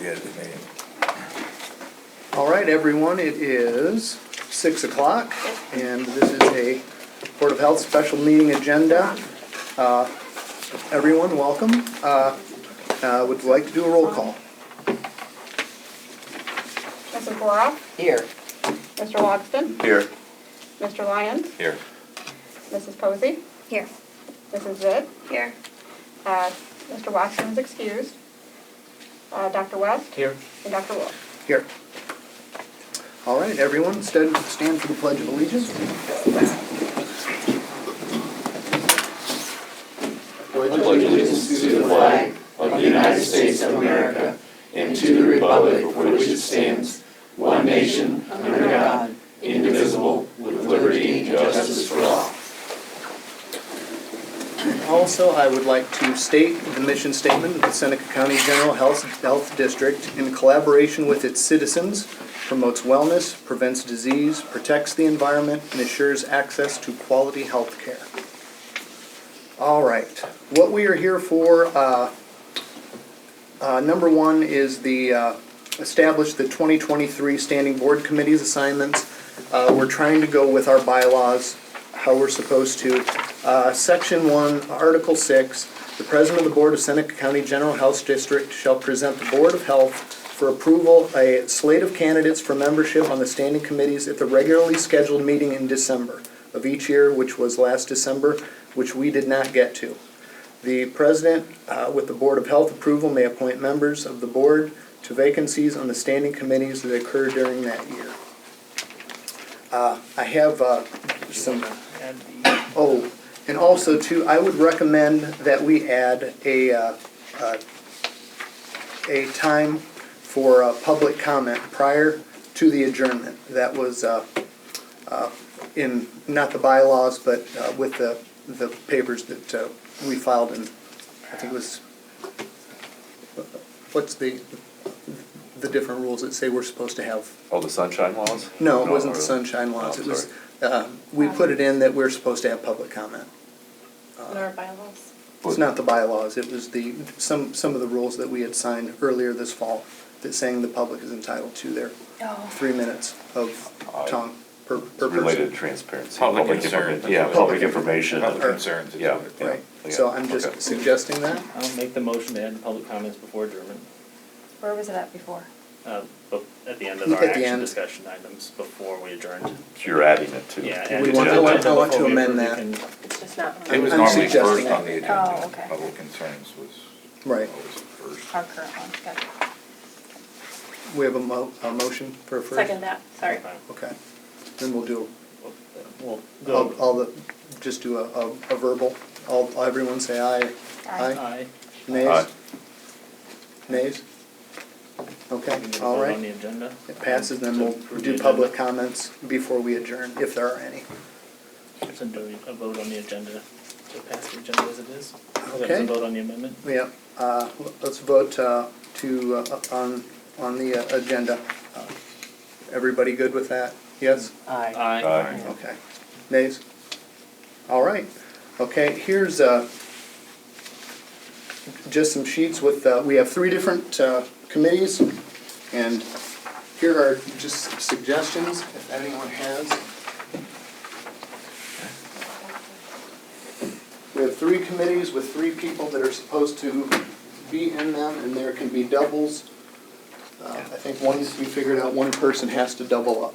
be at the meeting. All right, everyone, it is 6 o'clock, and this is a Board of Health special meeting agenda. Everyone, welcome. Would like to do a roll call. Mrs. Boroff? Here. Mr. Logston? Here. Mr. Lyons? Here. Mrs. Posey? Here. Mrs. Zitt? Here. Mr. Watson is excused. Dr. West? Here. And Dr. Wolf? Here. All right, everyone, stand for the Pledge of Allegiance. pledge allegiance to the flag of the United States of America and to the republic for which it stands, one nation, under God, indivisible, with liberty and justice for all. Also, I would like to state the mission statement of the Seneca County General Health District, in collaboration with its citizens, promotes wellness, prevents disease, protects the environment, and assures access to quality health care. All right, what we are here for, number one is the establish the 2023 Standing Board Committee's assignments. We're trying to go with our bylaws, how we're supposed to. Section 1, Article 6, the President of the Board of Seneca County General Health District shall present the Board of Health for approval a slate of candidates for membership on the standing committees at the regularly scheduled meeting in December of each year, which was last December, which we did not get to. The President, with the Board of Health approval, may appoint members of the Board to vacancies on the standing committees that occur during that year. I have some... Oh, and also too, I would recommend that we add a time for public comment prior to the adjournment. That was in, not the bylaws, but with the papers that we filed in, I think it was, what's the different rules that say we're supposed to have? Oh, the sunshine laws? No, it wasn't the sunshine laws. It was, we put it in that we're supposed to have public comment. In our bylaws. It's not the bylaws, it was the, some of the rules that we had signed earlier this fall that saying the public is entitled to their 3 minutes of tongue per person. Related to transparency. Public concerns. Yeah, public information. Public concerns. Yeah. Right, Yeah. so I'm just Okay. suggesting that. I'll make the motion to add the public comments before adjournment. Where was it at before? But at the end of our At the action end. discussion items before we adjourned. So you're adding it to. Yeah, We and want- to- I want before to we amend approve, that. we can- It's just not. It was I'm normally suggesting first that. on the agenda. Oh, okay. Public concerns was Right, always first. Our current one, gotcha. we have a motion for a first? Second that, sorry. Okay, then we'll do, We'll go. just do a verbal, everyone say aye. Aye. Nays? Aye. Nays? Okay, We need to all vote right. on the agenda. It passes, then we'll To approve do the public agenda. comments before we adjourn, if there are any. So do a vote on the agenda to pass the agenda as it is. Okay. That's a vote on the amendment. Yep, let's vote on the agenda. Everybody good with that? Yes? Aye. Aye. Okay. Nays? All right. Okay, here's just some sheets with, we have 3 different committees, and here are just suggestions, if anyone has. We have 3 committees with 3 people that are supposed to be in them, and there can be doubles. I think once we figured out one person has to double up.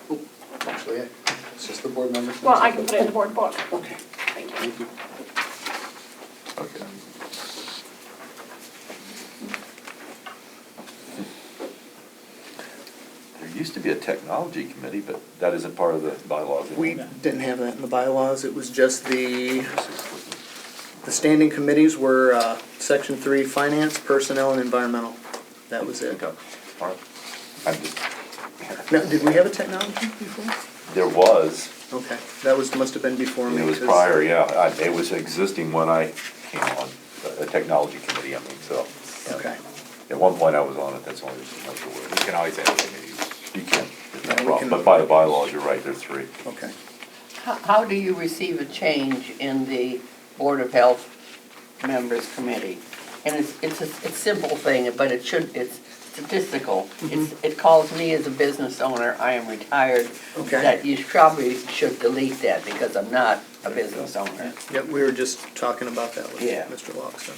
Oh, actually, it's just the board members. Well, I can put it in the board book. Okay, Thank you. thank you. Okay. There used to be a technology committee, but that isn't part of the bylaws. We didn't have that in the bylaws, it was just the standing committees were section 3, finance, personnel, and environmental. That was it. Okay. All right. I'm just, Now, did we have a technology before? there was, Okay, that must have been before me. it was 'cause- prior, yeah, it was existing when I came on, a technology committee, I mean, so. Okay. At one point I was on it, that's only just a You word. can always add committees. You can, Yeah, no we problem, can- but by the bylaws, you're right, there's 3. Okay. How do you receive a change in the Board of Health Members Committee? and it's a simple thing, but it's statistical. It calls me as a business owner, I am retired. Okay. That you probably should delete that because I'm not a business owner. Yep, we were just talking about that with Yeah. Mr. Loxton.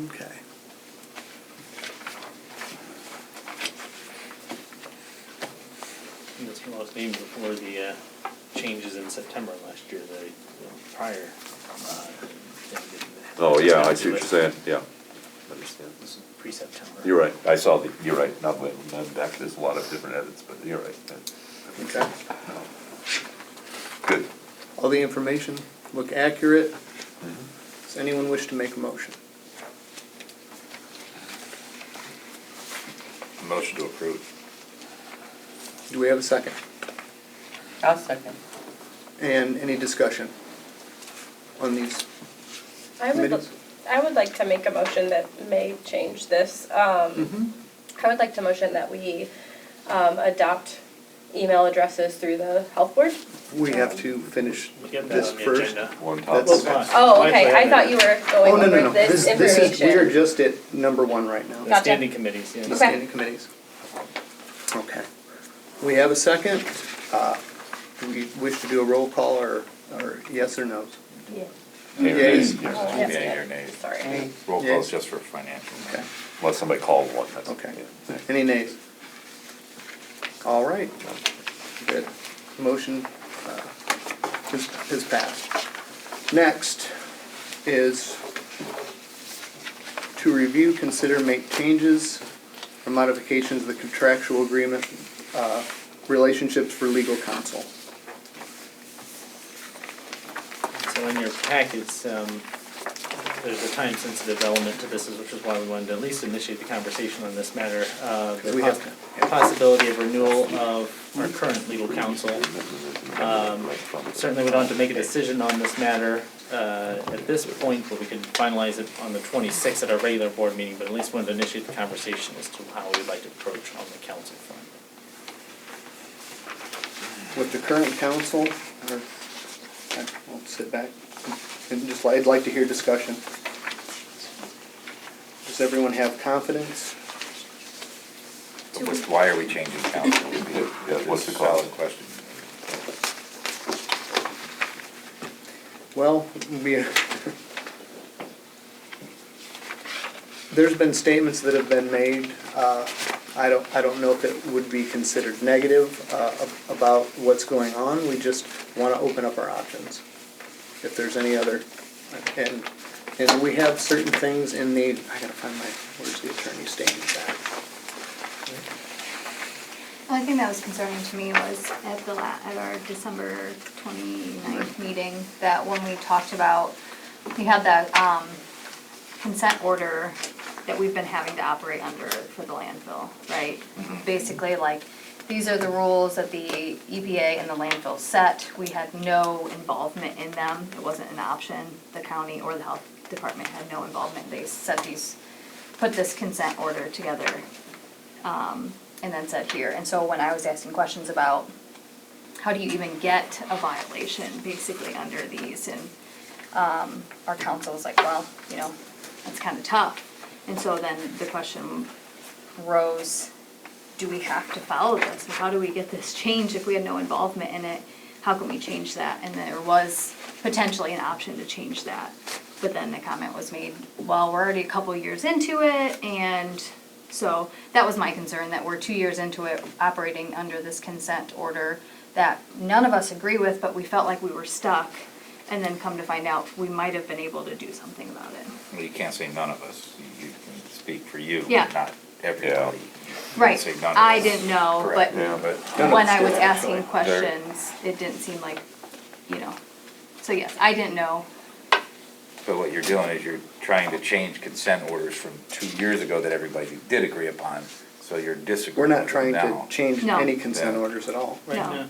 Okay. And this was named before the changes in September last year, the prior. Thing didn't have Oh, yeah, I to see do what it. you're saying, yeah. Understand. This is pre-September. You're right, I saw you're right, not back, there's a lot of different edits, but you're right. Okay. Good. All the information look accurate. Does anyone wish to make a motion? Motion to approve. Do we have a second? I'll second. And any discussion on these committees? I would like to make a motion that may change this. Mhm. I would like to motion that we adopt email addresses through the health board. We have to finish We get that this on the first. agenda. One top. That's- Well, fine. Oh, Why okay, put I it thought in? you were Oh, going no, no, over no. this This is, information. we are just at number one right now. The Gotcha. standing committees, yes. The Okay. standing committees. Okay. We have a second. Do we wish to do a roll call or yes or no's? Yeah. Yays? Yes, Yea yeah. or nay? Sorry. Hey, Roll Yea. call is just for financial. Okay. Unless somebody calls one, that's. Okay. yeah. Any nays? All right. Good. Motion is passed. Next is to review, consider, make changes or modifications of the contractual agreement, relationships for legal counsel. So in your packets, there's a time-sensitive element to this, which is why we wanted to at least initiate the conversation on this matter. The We have to, yeah. possibility of renewal of our current legal counsel. Certainly we don't have to make a decision on this matter at this point, but we can finalize it on the 26th at our regular board meeting, but at least wanted to initiate the conversation as to how we'd like to approach on the council front. With the current council, I'll sit back and just, I'd like to hear discussion. Does everyone have confidence? Why are we changing council? Yeah, what's the Valid cost? question. Well, there's been statements that have been made, I don't know if it would be considered negative, about what's going on, we just wanna open up our options. If there's any other, and we have certain things in the, I gotta find where's the attorney statement back? The only thing that was concerning to me was at at our December 29th meeting, that when we talked about, we had that, consent order that we've been having to operate under for the landfill, right? Basically, like, these are the rules that the EPA and the landfill set. We had no involvement in them. It wasn't an option. The county or the health department had no involvement. They set put this consent order together, and then said here. And so when I was asking questions about how do you even get a violation basically under these, and our counsel was like, well, that's kind of tough. And so then the question rose, do we have to follow this? How do we get this changed if we had no involvement in it? How can we change that? And there was potentially an option to change that. But then the comment was made, well, we're already a couple years into it, and so that was my concern, that we're 2 years into it, operating under this consent order that none of us agree with, but we felt like we were stuck, and then come to find out, we might have been able to do something about it. Well, you can't say none of us. You can speak for you, Yeah. but not everybody. You can Right, say none of I us. didn't know, Correct. but Yeah. But when I was Actually, asking questions, it didn't seem like, so yes, I didn't know. But what you're doing is you're trying to change consent orders from 2 years ago that everybody did agree upon, so you're We're disagreeing not with trying them to now. change No. any consent Yeah. orders at all. Right No. now,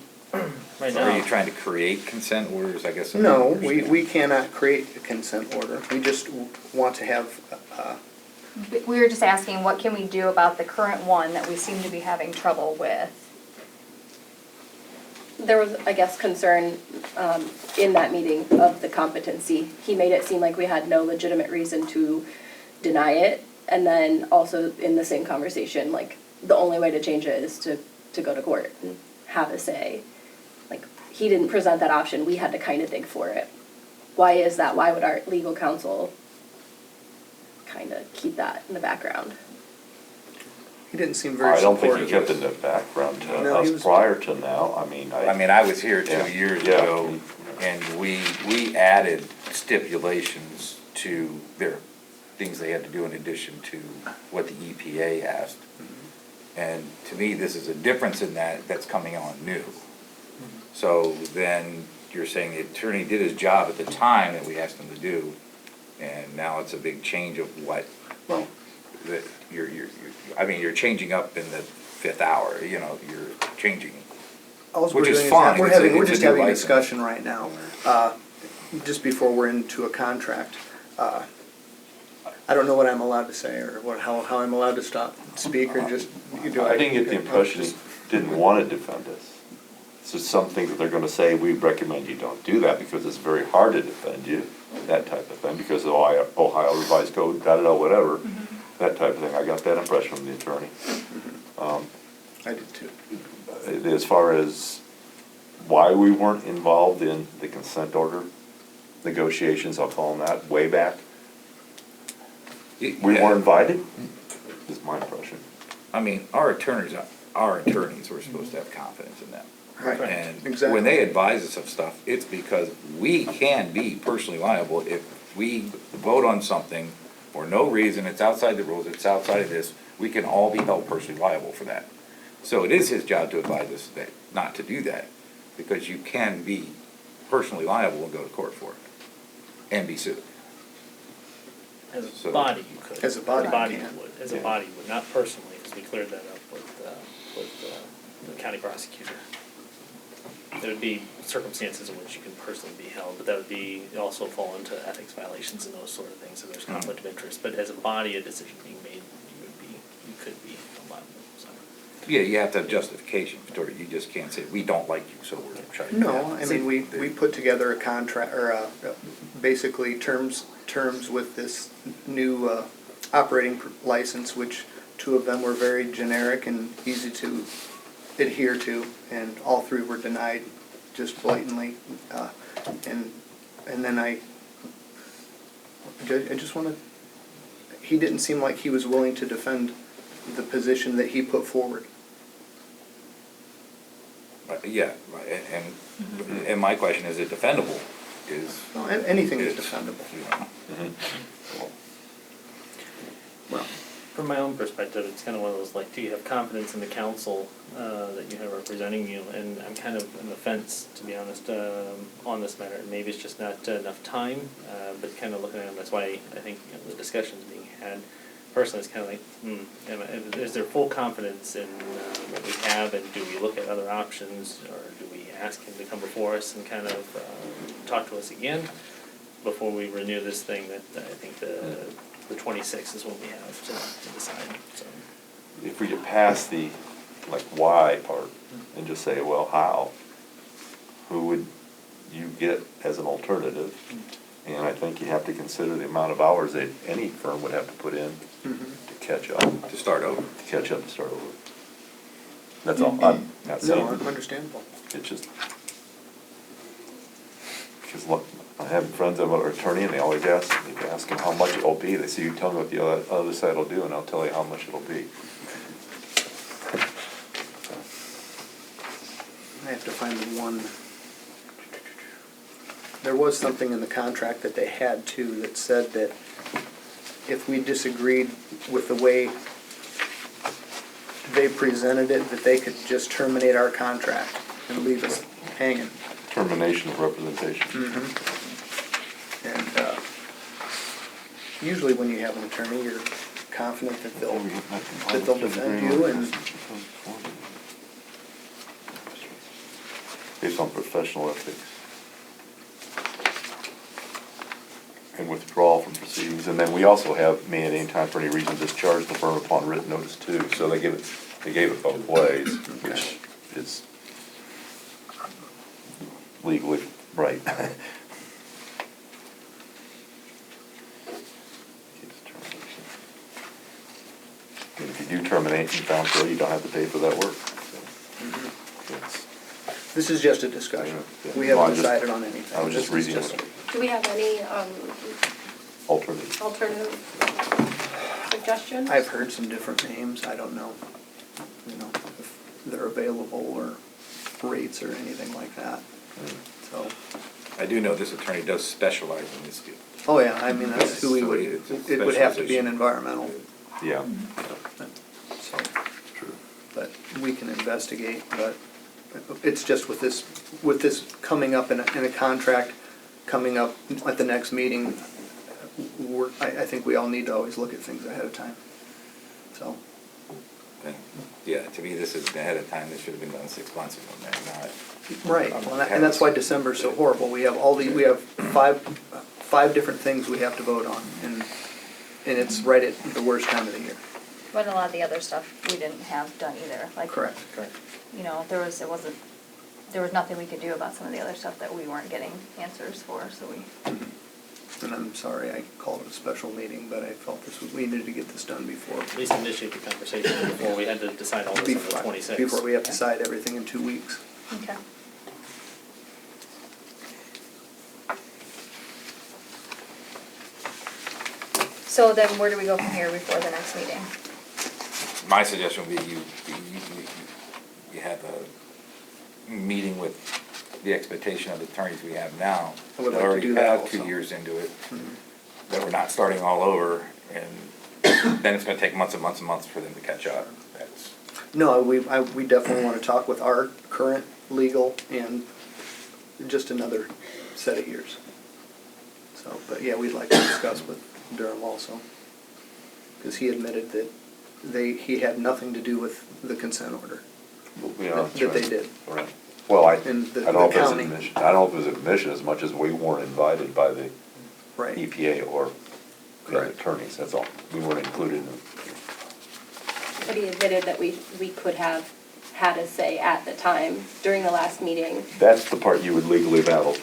right Are you now, trying to create consent orders, I guess? I don't No, understand. we cannot create a consent order. We just want to have, But we were just asking, what can we do about the current one that we seem to be having trouble with? there was, I guess, concern in that meeting of the competency. He made it seem like we had no legitimate reason to deny it, and then also in the same conversation, like, the only way to change it is to go to court and have a say. Like, he didn't present that option, we had to kind of dig for it. Why is that? Why would our legal counsel kind of keep that in the background? He didn't seem very I don't think supportive. he kept in the background to No, he us was- prior to now, I mean, I was here Yeah, 2 years yeah. ago, and we added stipulations to their, things they had to do in addition to what the EPA asked. And to me, this is a difference in that, that's coming on new. So then you're saying the attorney did his job at the time that we asked him to do, and now it's a big change of what, Well, that I mean, you're changing up in the 5th hour, you know, you're changing. all we're Which is doing is, fine. we're It's a- having, we're it's a just new having a license. discussion right now, just before we're into a contract. I don't know what I'm allowed to say, or how I'm allowed to speak, or just, you do. I didn't get the impression he didn't want to defend us. So something that they're gonna say, we recommend you don't do that because it's very hard to defend you, that type of thing, because of Ohio Revised Code, da-da-da, whatever, that type of thing. I got that impression from the attorney. I did too. As far as why we weren't involved in the consent order negotiations, I'll call them that, way back, we weren't invited, is my impression. I mean, our attorneys were supposed to have confidence in them. Right, And exactly. when they advise us of stuff, it's because we can be personally liable if we vote on something for no reason, it's outside the rules, it's outside of this, we can all be held personally liable for that. So it is his job to advise us that, not to do that, because you can be personally liable and go to court for it, and be sued. As a So- body, you could. As a body, you you can. would, as a Yeah. body would, not personally, because we cleared that up with the county prosecutor. There would be circumstances in which you can personally be held, but that would be, also fall into ethics violations and those sort of things, if there's conflict of interest. But as a body, a decision being made, you could be liable, so. Yeah, you have to have justification for it, you just can't say, we don't like you, so we're shutting you down. No, I mean, we put together a contract, or basically terms with this new operating license, which 2 of them were very generic and easy to adhere to, and all 3 were denied just blatantly. And then I just want to, he didn't seem like he was willing to defend the position that he put forward. Yeah, right, and my question, is it defendable? No, anything is It's- defendable. you know, Well, From my own perspective, it's kind of one of those, like, do you have confidence in the council that you have representing you? And I'm kind of on the fence, to be honest, on this matter. Maybe it's just not enough time, but kind of looking at them, that's why I think, you know, the discussion's being had. Personally, it's kind of like, is there full confidence in what we have, and do we look at other options, or do we ask him to come before us and kind of talk to us again before we renew this thing? That I think the 26th is what we have to decide, so. If we get past the, like, why part, and just say, well, how, who would you get as an alternative? And I think you have to consider the amount of hours that any firm would have to put in to catch up, to start over. and start over. That's all, I'm not no, saying, understandable. it's just, because look, I have friends that are attorney, and they always ask them how much it'll be. They say, you tell me what the other side will do, and I'll tell you how much it'll be. I have to find the one. There was something in the contract that they had too that said that if we disagreed with the way they presented it, that they could just terminate our contract and leave us hanging. Termination of representation. And usually when you have an attorney, you're confident that they'll defend you, and based on professional ethics and withdrawal from proceedings. And then we also have, may at any time for any reason discharge the firm upon written notice too. So they gave it both ways, which is legally, right. And if you do terminate in council, you don't have to pay for that work. So, it's- This is just a discussion. We Well, haven't I just- decided on anything. I was just This is reading it. Do we have any Alternative. alternative suggestions? I've heard some different names, I don't know, if they're available or rates or anything like that, so. I do know this attorney does specialize in this field. Oh, yeah, I mean, that's who we So would, it's a it would have to be an specialization. environmental, Yeah, so, true. but we can investigate, but it's just with this coming up in a contract, coming up at the next meeting, I think we all need to always look at things ahead of time, so. And, yeah, to me, this is ahead of time, this should have been done 6 months ago, man, not. Right, well, and that's why December's so horrible. We have we have five different things we have to vote on, and it's right at the worst time of the year. But a lot of the other stuff we didn't have done either, like. Correct. You know, there was nothing we could do about some of the other stuff that we weren't getting answers for, so we. And I'm sorry I called it a special meeting, but I felt we needed to get this done before. At least initiate the conversation before we had to decide all this on the Before 26th. before we have to decide everything in 2 weeks. Okay. So then where do we go from here before the next meeting? My suggestion would be you have a meeting with the expectation of the attorneys we have now. I would like to already do that have also. 2 years into it, Mhm. that we're not starting all over, and then it's gonna take months and months and months for them to catch up. That's, No, we definitely want to talk with our current legal and just another set of years. So, but yeah, we'd like to discuss with Durham also. Because he admitted that he had nothing to do with the consent order. Yeah, That they did. Right. Well, I And the don't know if it's county. admission, I don't know if it was admission as much as we weren't invited by the Right. EPA or the Correct. attorneys, that's all. We weren't included in it. But he admitted that we could have had a say at the time during the last meeting. That's the part you would legally battle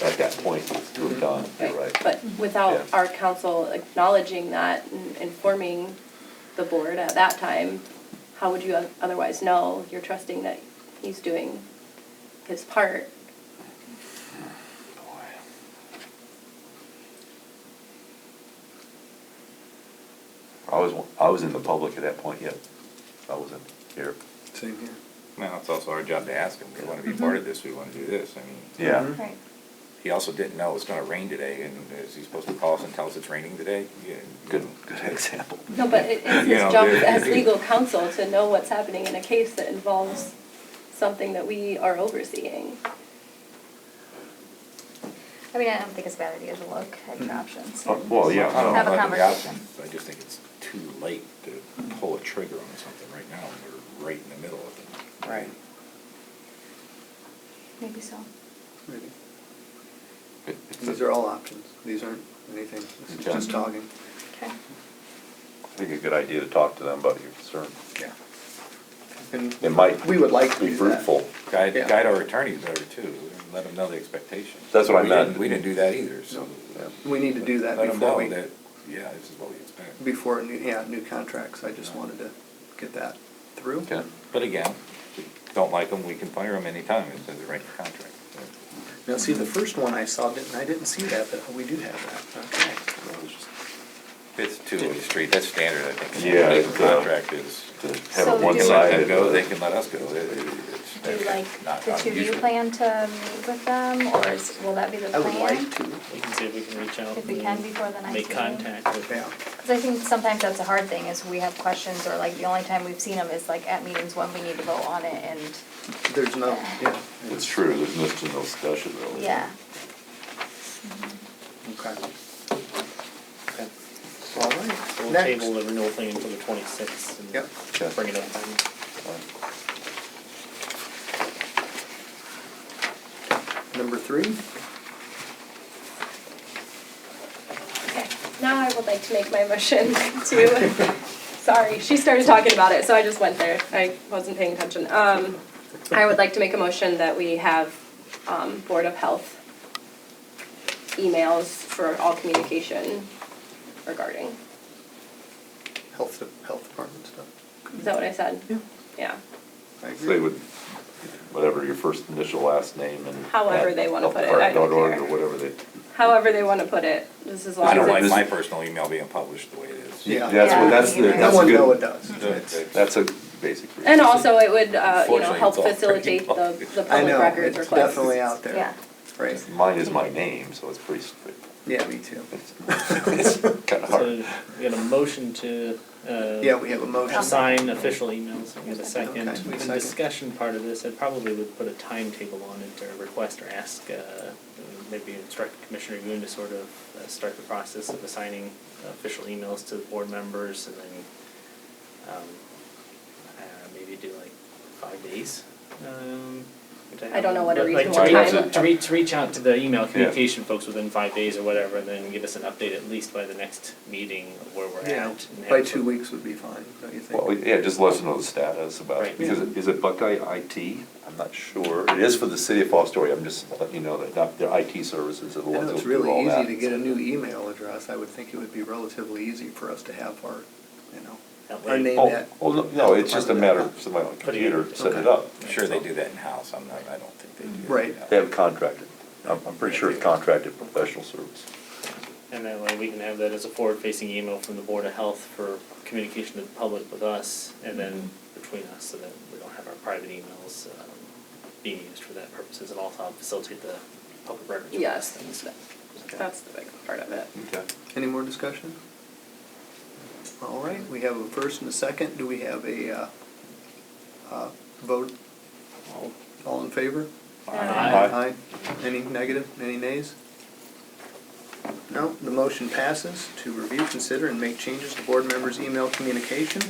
at that point to have done, you're right. But without Yeah. our council acknowledging that and informing the board at that time, how would you otherwise know? You're trusting that he's doing his part. I was in the public at that point yet. I wasn't here. Same here. well, it's also our job to ask them, we wanna be part of this, we wanna do this, I mean. Yeah. Mhm. Right. He also didn't know it was gonna rain today, and is he supposed to call us and tell us it's raining today? Yeah, Good example. No, but it's You his know, job the- as legal counsel to know what's happening in a case that involves something that we are overseeing. I mean, I don't think it's a bad idea to look at your options. Well, yeah. I don't Have a know about the conversation. options. I just think it's too late to pull a trigger on something right now, when we're right in the middle of it. Right. Maybe so. Maybe. It's These are all options. These aren't anything. This is Okay. just talking. Okay. I think a good idea to talk to them about your concern. Yeah. And It might we would like to be do that. fruitful. Guide Yeah. our attorneys better too, and let them know the expectations. That's what I We meant. didn't- We didn't do that either, so. We need to do that Let them before know we, that, yeah, this is what we expect. before new contracts. I just wanted to get that through. Okay. But again, if we don't like them, we can fire them anytime, it says it right in the contract. Now, see, the first one I saw, I didn't see that, but we do have that. Okay. It's two-way street, that's standard, I think. Yeah, The it's, contract is, To have So it do we can let them one-sided. go, they can let us go. Do you like not the two of you unusual. plan to meet with them, or will that be the I plan? would like to. We can see if we can reach out. If we can before the next Make meeting. contact with. Yeah. Because I think sometimes that's a hard thing, is we have questions, or like the only time we've seen them is like at meetings when we need to vote on it, and, There's no, yeah. It's true, there's no discussion really. yeah. Okay. Okay. All right. So we'll Next. table the renewal thing until the 26th and Yep. bring it up then. Number 3. Okay, now I would like to make my motion to, sorry, she started talking about it, so I just went there. I wasn't paying attention. I would like to make a motion that we have Board of Health emails for all communication regarding. Health department stuff. Is that what I said? Yeah. Yeah. I Say agree. with whatever your first initial last name and. However they wanna put it, I don't healthdepartment.org care. Or whatever they. However they wanna put it, just as long I as don't like it's. my personal email being published the way it is. Yeah. That's the, Yeah. that's No a one know it good, does. that's a basic reason. And also it would, Unfortunately, help it's all pretty facilitate the public. the I public know, records it's requests. definitely out there. Yeah. Right. Mine is my name, so it's pretty strict. Yeah, me too. It's kind of So hard. we got a motion to, Yeah, we have a motion. assign official emails, we have a second. Okay, The second. discussion part of this, I probably would put a timetable on it, or request or ask, maybe instruct Commissioner Goon to sort of start the process of assigning official emails to the board members, and then, maybe do like 5 days. I don't know what a But, like, reasonable time- to reach out to the email communication folks within 5 days or whatever, and then give us an update at least by the next meeting of where we're Yeah, at. and by have 2 weeks would be fine, don't you think? Well, yeah, just let us know the status about Right. it, because is it Buckeye IT? I'm not sure. It is for the city of Fostoria, I'm just letting you know that their IT services are the I ones know that it's do all really that. easy to get a new email address. I would think it would be relatively easy for us to have our, that our way- name Oh, at. no, it's just a matter of somebody on the Putting it- computer setting it okay. up. I'm sure they do that in-house, I don't think they do. Right. They have contracted, I'm pretty sure it's contracted professional service. And that way we can have that as a forward-facing email from the Board of Health for communication to the public with us, and then between us, so that we don't have our private emails being used for that purposes, and also help facilitate the public records. Yes, request things. that's the big part of it. Okay. Any more discussion? All right, we have a first and a second. Do we have a vote? All in favor? Aye. Any negative, any nays? No, the motion passes to review, consider, and make changes to board members' email communication.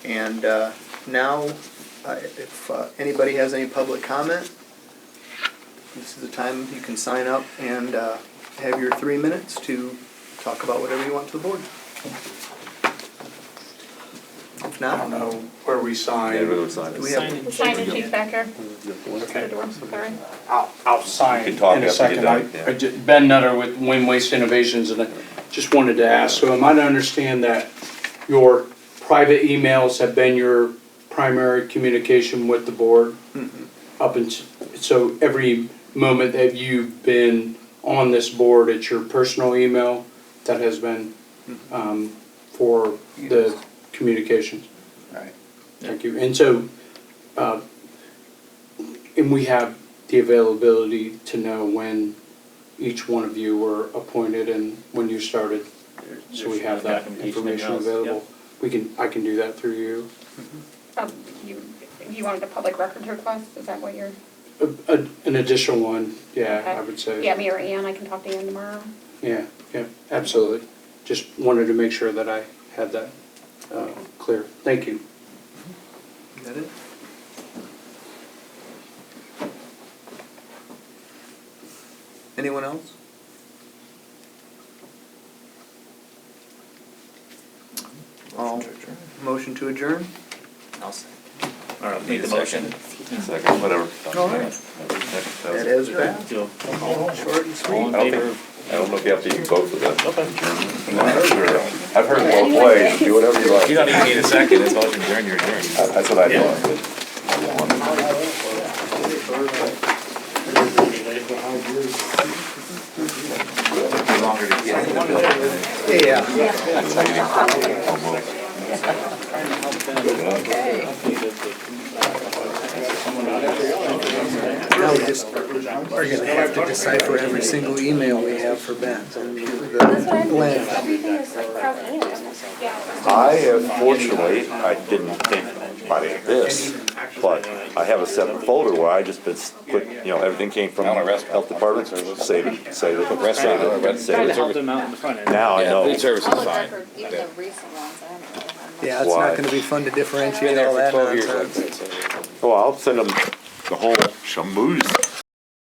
And now, if anybody has any public comment, this is the time you can sign up and have your 3 minutes to talk about whatever you want to the board. If I not, don't know where we Yeah, sign. we would sign Do it. we have- Sign in. The sign in sheet back here. Okay. The door, sorry. I'll sign You can talk in a after you're second. done, yeah. Ben Nutter with Wayne Waste Innovations, and I just wanted to ask, so am I to understand that your private emails have been your primary communication with the board? Up until, so every moment that you've been on this board, it's your personal email that has been for the communications? Right. Thank you. And so, and we have the availability to know when each one of you were appointed and when you started, so we have that information in-house, available. I can do that through you. You wanted a public records request, is that what you're? An additional one, yeah, Okay. I would say. Yeah, me or Ann, I can talk to Ann tomorrow. Yeah, absolutely. Just wanted to make sure that I had that clear. Thank you. Is that it? Anyone else? Motion to adjourn? I'll second. Or I'll make the motion. Second, whatever. All right. That is passed. Do Short and all sweet. in I don't favor? think, I don't know if you have to even vote for that. Okay. I've heard both ways, do whatever you like. You don't even need a second, it's motion adjourned, you're adjourned. That's what I Yeah. Too longer to get. Yeah. Now we just are gonna have to decipher every single email we have for Ben. That's what I'm Land. everything is like crossed in. I have, fortunately, I didn't think about this, but I have a separate folder where I just put, everything came from health department, save it, save it, Rest save stop. it, save Trying to it. help them out in the front end. Now I know. Food service is Public fine. record, even the recent ones, I don't know. Yeah, it's Why? not gonna be fun to differentiate Been there all for that 12 years, nonsense. I'd say, so. Well, I'll send them the whole shamoose